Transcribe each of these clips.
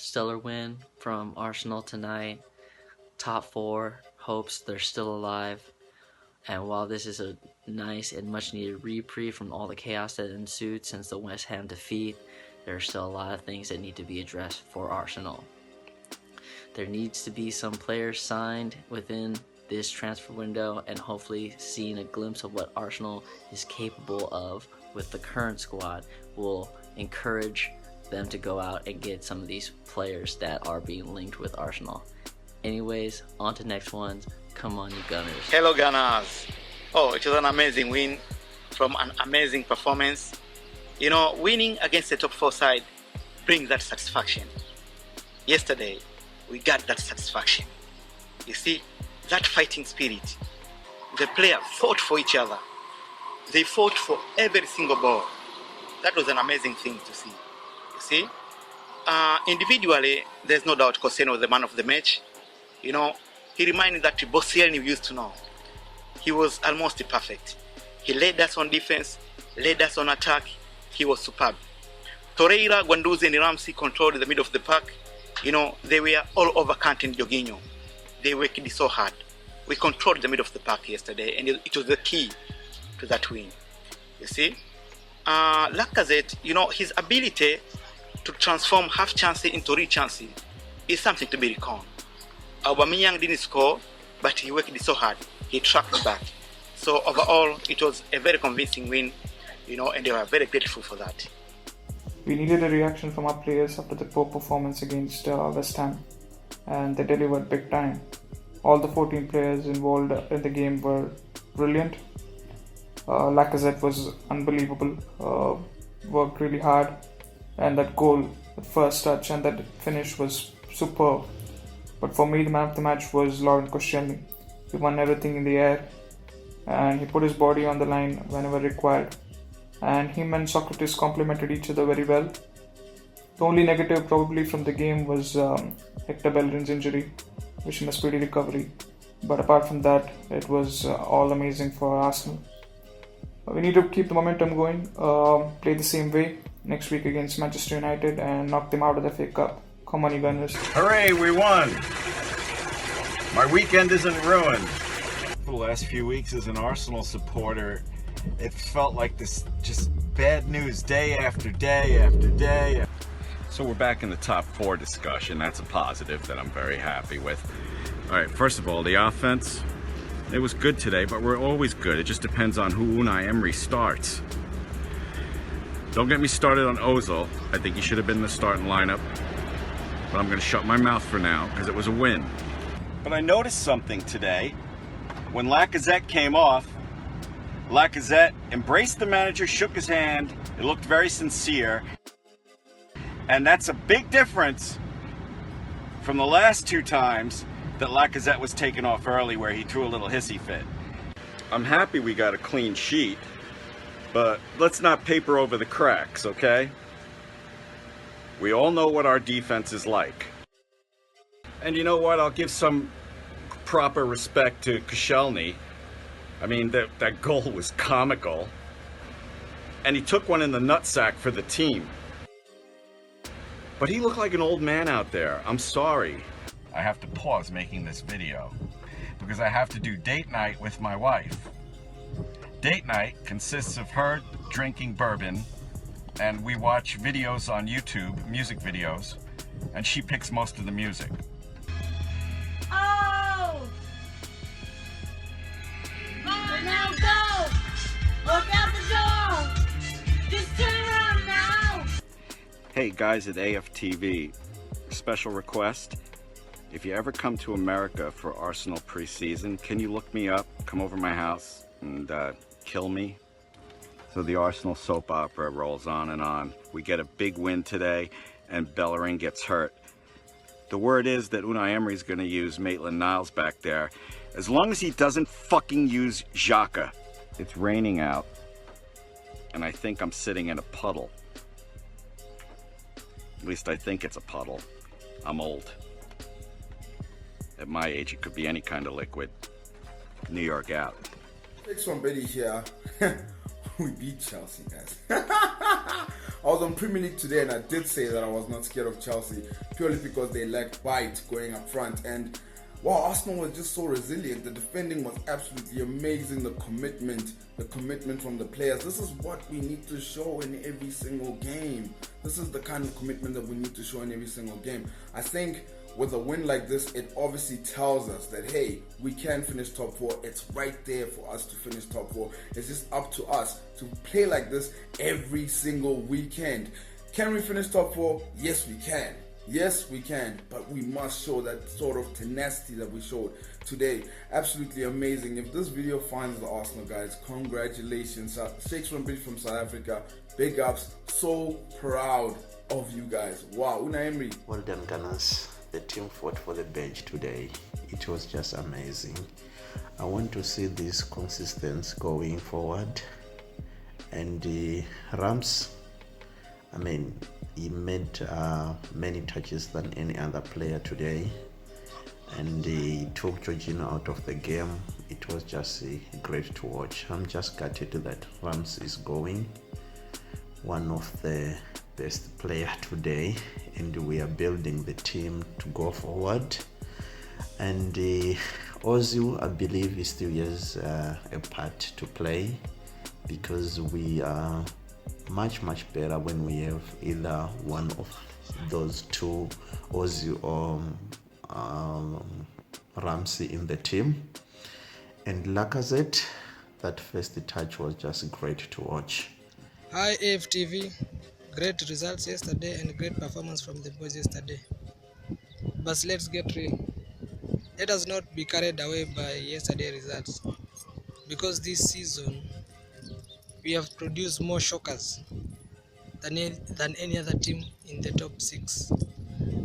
stellar win from Arsenal tonight. Top four, hopes they're still alive. And while this is a nice and much needed reprieve from all the chaos that ensued since the West Ham defeat, there are still a lot of things that need to be addressed for Arsenal. There needs to be some players signed within this transfer window, and hopefully seeing a glimpse of what Arsenal is capable of with the current squad will encourage them to go out and get some of these players that are being linked with Arsenal. Anyways, on to next ones. Come on, you Gunners. Hello, Gunners. Oh, it was an amazing win from an amazing performance. You know, winning against the top four side brings that satisfaction. Yesterday, we got that satisfaction. You see, that fighting spirit. The players fought for each other. They fought for every single ball. That was an amazing thing to see. You see, individually, there's no doubt Koscielny was the man of the match. You know, he reminded that Koscielny we used to know. He was almost perfect. He led us on defense, led us on attack. He was superb. Torreira, Guendouzi, and Ramsey controlled the middle of the park. You know, they were all over Kante and Jorginho. They worked so hard. We controlled the middle of the park yesterday, and it was the key to that win. You see, Lacazette, you know, his ability to transform half chances into real chances is something to be reckoned. Aubameyang didn't score, but he worked so hard. He tracked back. So overall, it was a very convincing win, you know, and they were very grateful for that. We needed a reaction from our players after the poor performance against West Ham, and they delivered big time. All the 14 players involved in the game were brilliant. Lacazette was unbelievable, worked really hard, and that goal, the first touch and that finish was superb. But for me, the man of the match was Laurent Koscielny. He won everything in the air, and he put his body on the line whenever required. And him and Socrates complemented each other very well. The only negative probably from the game was Hector Bellerin's injury. Wish him a speedy recovery. But apart from that, it was all amazing for Arsenal. We need to keep the momentum going, play the same way next week against Manchester United and knock them out of the FA Cup. Come on, you Gunners. Hooray, we won! My weekend isn't ruined. For the last few weeks as an Arsenal supporter, it felt like this just bad news day after day after day. So we're back in the top four discussion. That's a positive that I'm very happy with. All right, first of all, the offense, it was good today, but we're always good. It just depends on who Unai Emery starts. Don't get me started on Ozil. I think he should have been in the starting lineup, but I'm going to shut my mouth for now because it was a win. But I noticed something today. When Lacazette came off, Lacazette embraced the manager, shook his hand. It looked very sincere. And that's a big difference from the last two times that Lacazette was taken off early where he threw a little hissy fit. I'm happy we got a clean sheet, but let's not paper over the cracks, okay? We all know what our defense is like. And you know what? I'll give some proper respect to Koscielny. I mean, that goal was comical. And he took one in the nutsack for the team. But he looked like an old man out there. I'm sorry. I have to pause making this video because I have to do date night with my wife. Date night consists of her drinking bourbon, and we watch videos on YouTube, music videos, and she picks most of the music. Oh! Now go! Look out the door! Just turn around now! Hey guys at AFTV, special request. If you ever come to America for Arsenal preseason, can you look me up, come over my house, and kill me? So the Arsenal soap opera rolls on and on. We get a big win today, and Bellerin gets hurt. The word is that Unai Emery's going to use Maitland-Niles back there, as long as he doesn't fucking use Xhaka. It's raining out, and I think I'm sitting in a puddle. At least I think it's a puddle. I'm old. At my age, it could be any kind of liquid. New York out. Next one, Betty here. We beat Chelsea, guys. I was on Premier League today and I did say that I was not scared of Chelsea purely because they lacked bite going up front. And wow, Arsenal was just so resilient. The defending was absolutely amazing. The commitment from the players. This is what we need to show in every single game. This is the kind of commitment that we need to show in every single game. I think with a win like this, it obviously tells us that, hey, we can finish top 4. It's right there for us to finish top 4. It's just up to us to play like this every single weekend. Can we finish top 4? Yes, we can. Yes, we can, but we must show that sort of tenacity that we showed today. Absolutely amazing. If this video finds the Arsenal guys, congratulations. Shakespeare Bridge from South Africa, big ups. So proud of you guys. Wow, Unai-Emery. Well done, Gooners. The team fought for the badge today. It was just amazing. I want to see this consistency going forward. And Rams, I mean, he made many touches than any other player today, and he took Jorginho out of the game. It was just great to watch. I'm just gutted that Rams is going, one of the best player today, and we are building the team to go forward. And Ozil, I believe he still has a part to play, because we are much better when we have either one of those two, Ozil or Ramsey, in the team. And Lacazette, that first touch was just great to watch. Hi AFTV, great results yesterday and great performance from the boys yesterday. But let's get real. Let us not be carried away by yesterday's results, because this season we have produced more shockers than any other team in the top 6.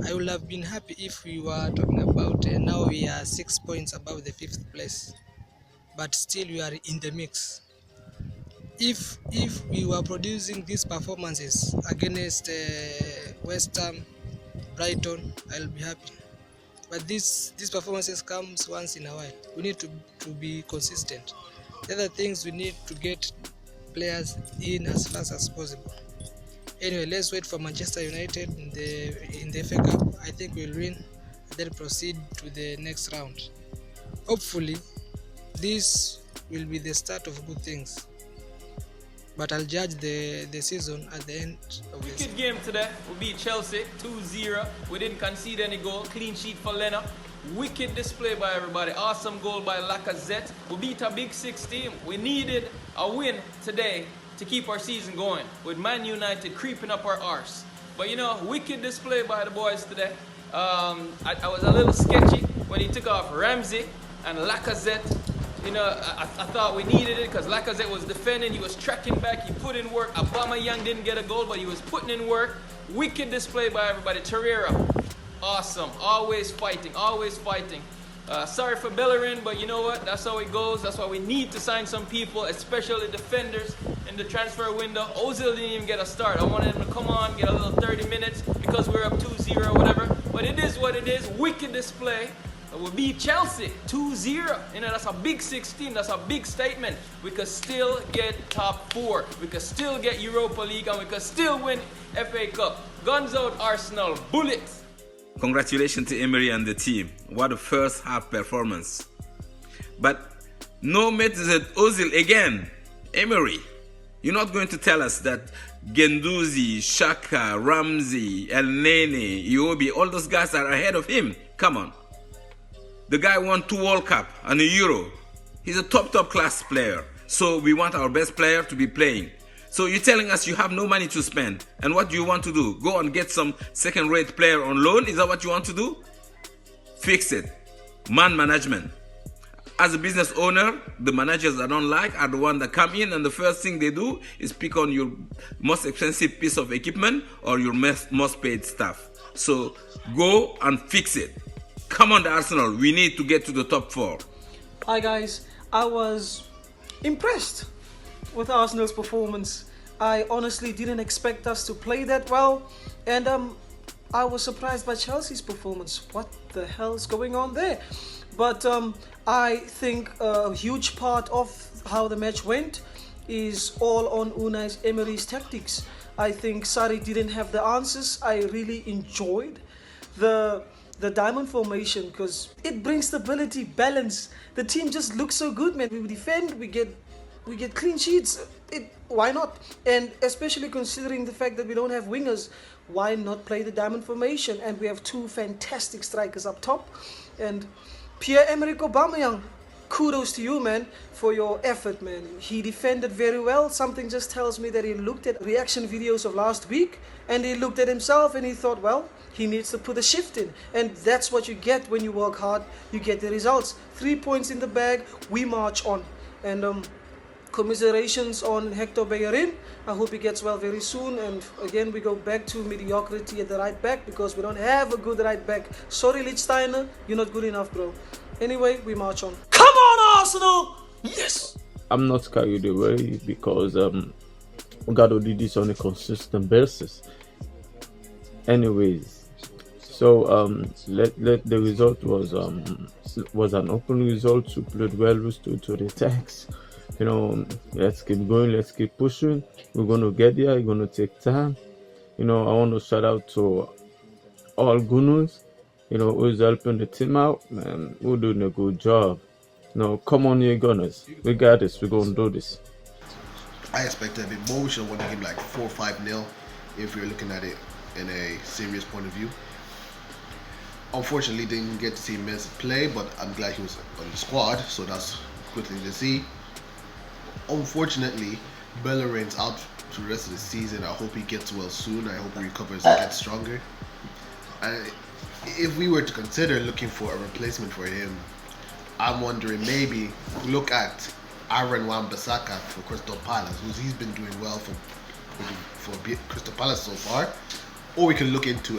I would have been happy if we were talking about now we are 6 points above the 5th place, but still we are in the mix. If we were producing these performances against West Ham, Brighton, I'll be happy. But these performances comes once in a while. We need to be consistent. The other things, we need to get players in as fast as possible. Anyway, let's wait for Manchester United in the FA Cup. I think we'll win and then proceed to the next round. Hopefully, this will be the start of good things. But I'll judge the season at the end of the season. Wicked game today. We beat Chelsea 2-0. We didn't concede any goal. Clean sheet for Lena. Wicked display by everybody. Awesome goal by Lacazette. We beat a big 6 team. We needed a win today to keep our season going, with Man United creeping up our arse. But you know, wicked display by the boys today. I was a little sketchy when he took off Ramsey and Lacazette. You know, I thought we needed it because Lacazette was defending, he was tracking back, he put in work. Aubameyang didn't get a goal, but he was putting in work. Wicked display by everybody. Torreira, awesome, always fighting, always fighting. Sorry for Bellerin, but you know what? That's how it goes. That's why we need to sign some people, especially defenders, in the transfer window. Ozil didn't even get a start. I wanted him to come on, get a little 30 minutes because we're up 2-0 or whatever. But it is what it is. Wicked display. We beat Chelsea 2-0. You know, that's a big 16. That's a big statement. We could still get top 4. We could still get Europa League, and we could still win FA Cup. Guns out, Arsenal. Bullets. Congratulations to Emery and the team. What a first half performance. But no Mesut Ozil again. Emery, you're not going to tell us that Guendouzi, Xhaka, Ramsey, El Nene, Iwobi, all those guys are ahead of him. Come on. The guy won 2 World Cup and a Euro. He's a top class player. So we want our best player to be playing. So you're telling us you have no money to spend. And what do you want to do? Go and get some second-rate player on loan? Is that what you want to do? Fix it. Man management. As a business owner, the managers I don't like are the ones that come in and the first thing they do is pick on your most expensive piece of equipment or your most paid staff. So go and fix it. Come on, the Arsenal. We need to get to the top 4. Hi guys, I was impressed with Arsenal's performance. I honestly didn't expect us to play that well, and I was surprised by Chelsea's performance. What the hell is going on there? But I think a huge part of how the match went is all on Unai Emery's tactics. I think Sarri didn't have the answers. I really enjoyed the diamond formation because it brings stability, balance. The team just looks so good, man. We defend, we get clean sheets. Why not? And especially considering the fact that we don't have wingers, why not play the diamond formation? And we have two fantastic strikers up top. And Pierre-Emerick Aubameyang, kudos to you, man, for your effort, man. He defended very well. Something just tells me that he looked at reaction videos of last week and he looked at himself and he thought, well, he needs to put a shift in. And that's what you get when you work hard. You get the results. 3 points in the bag. We march on. And commiserations on Hector Bellerin. I hope he gets well very soon. And again, we go back to mediocrity at the right back because we don't have a good right back. Sorry, Lichtsteiner, you're not good enough, bro. Anyway, we march on. Come on, Arsenal! Yes! I'm not carried away because we gotta do this on a consistent basis. Anyways, so let the result was an open result. We played well, we stood to the attacks. You know, let's keep going, let's keep pushing. We're gonna get there, it's gonna take time. You know, I want to shout out to all Gooners, you know, who's helping the team out, man. We're doing a good job. You know, come on, you Gunners. We got this, we're gonna do this. I expected a bit more. We should have won the game like 4 or 5-0 if we're looking at it in a serious point of view. Unfortunately, didn't get to see Messi play, but I'm glad he was on the squad, so that's a good thing to see. Unfortunately, Bellerin's out for the rest of the season. I hope he gets well soon. I hope he recovers and gets stronger. And if we were to consider looking for a replacement for him, I'm wondering maybe look at Aaron Wan-Bissaka for Crystal Palace, who's he's been doing well for Crystal Palace so far. Or we can look into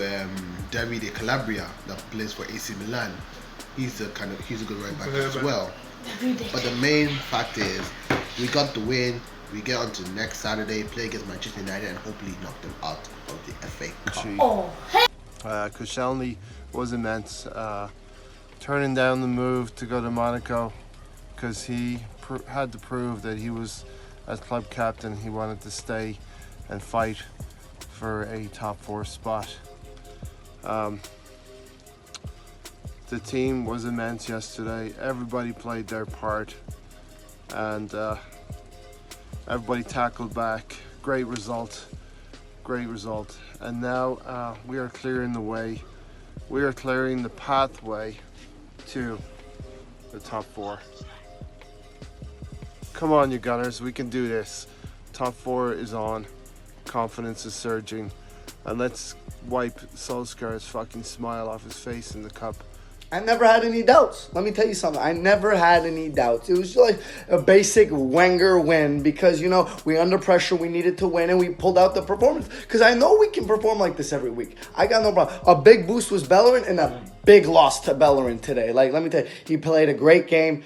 Davide Calabria that plays for AC Milan. He's a good right back as well. But the main fact is we got the win. We get on to next Saturday, play against Manchester United, and hopefully knock them out of the FA Cup. Koscielny was immense. Turning down the move to go to Monaco because he had to prove that he was, as club captain, he wanted to stay and fight for a top 4 spot. The team was immense yesterday. Everybody played their part and everybody tackled back. Great result. And now we are clearing the way. We are clearing the pathway to the top 4. Come on, you Gunners, we can do this. Top 4 is on. Confidence is surging. And let's wipe Solskjaer's fucking smile off his face in the cup. I never had any doubts. Let me tell you something. I never had any doubts. It was like a basic Wenger win because, you know, we under pressure, we needed to win, and we pulled out the performance. Because I know we can perform like this every week. I got no problem. A big boost was Bellerin and a big loss to Bellerin today. Like, let me tell you, he played a great game.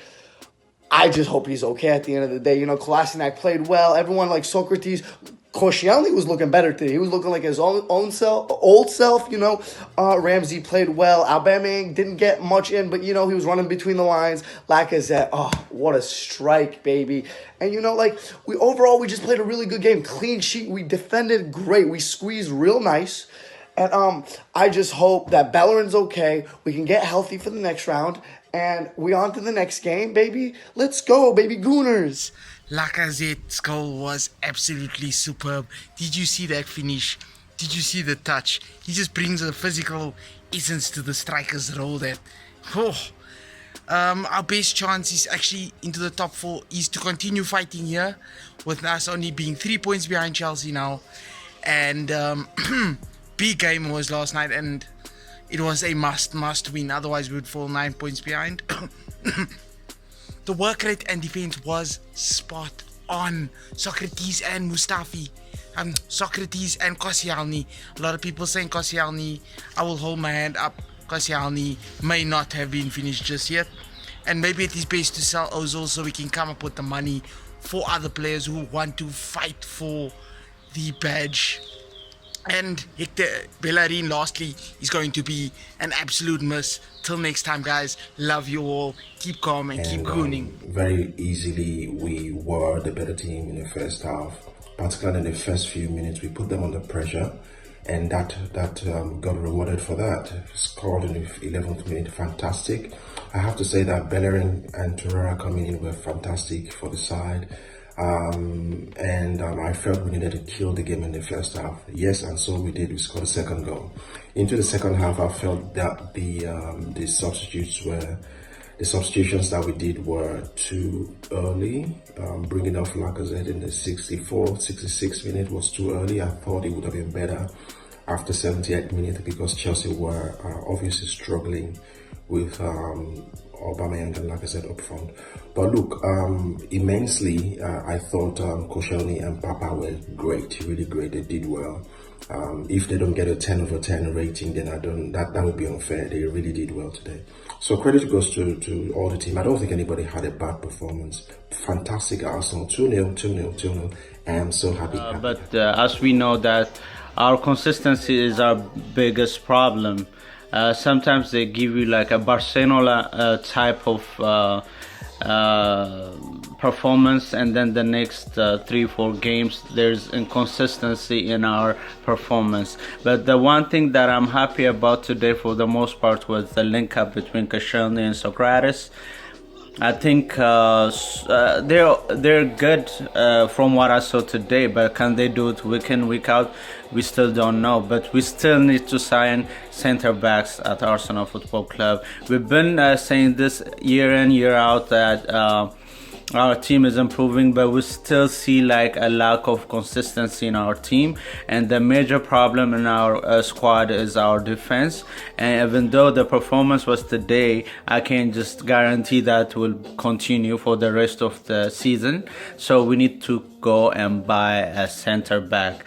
I just hope he's okay at the end of the day. You know, Kolasinac played well. Everyone like Socrates. Koscielny was looking better today. He was looking like his old self, you know. Ramsey played well. Aubameyang didn't get much in, but, you know, he was running between the lines. Lacazette, oh, what a strike, baby. And, you know, like, we just played a really good game. Clean sheet. We defended great. We squeezed real nice. And I just hope that Bellerin's okay. We can get healthy for the next round. And we on to the next game, baby. Let's go, baby Gooners. Lacazette's goal was absolutely superb. Did you see that finish? Did you see the touch? He just brings a physical essence to the striker's role that... our best chance is actually into the top 4 is to continue fighting here with us only being 3 points behind Chelsea now. And big game was last night and it was a must win. Otherwise we would fall 9 points behind. The work rate and defense was spot on. Socrates and Mustafi. Socrates and Koscielny. A lot of people saying Koscielny. I will hold my hand up. Koscielny may not have been finished just yet. And maybe it is best to sell Ozil so we can come up with the money for other players who want to fight for the badge. And Hector Bellerin, lastly, is going to be an absolute miss. Till next time, guys. Love you all. Keep calm and keep And gooning. very easily, we were the better team in the first half. Particularly in the first few minutes, we put them under pressure, and that got rewarded for that. Scored in the 11th minute, fantastic. I have to say that Bellerin and Torreira coming in were fantastic for the side. I felt we needed to kill the game in the first half. Yes, and so we did. We scored a second goal. Into the second half, I felt that the substitutions that we did were too early. Bringing off Lacazette in the 66th minute was too early. I thought it would have been better after 78 minutes because Chelsea were obviously struggling with Aubameyang and Lacazette up front. But look, immensely, I thought Koscielny and Papa were great, really great. They did well. If they don't get a 10 over 10 rating, then that would be unfair. They really did well today. So credit goes to all the team. I don't think anybody had a bad performance. Fantastic Arsenal, 2-0, 2-0, 2-0. I am so happy. But as we know that our consistency is our biggest problem. Sometimes they give you like a Barcelona type of performance, and then the next 3-4 games there's inconsistency in our performance. But the one thing that I'm happy about today for the most part was the link up between Koscielny and Socrates. I think they're good from what I saw today, but can they do it week in, week out? We still don't know, but we still need to sign center backs at Arsenal Football Club. We've been saying this year in, year out that our team is improving, but we still see like a lack of consistency in our team, and the major problem in our squad is our defense. And even though the performance was today, I can't just guarantee that will continue for the rest of the season. So we need to go and buy a center back.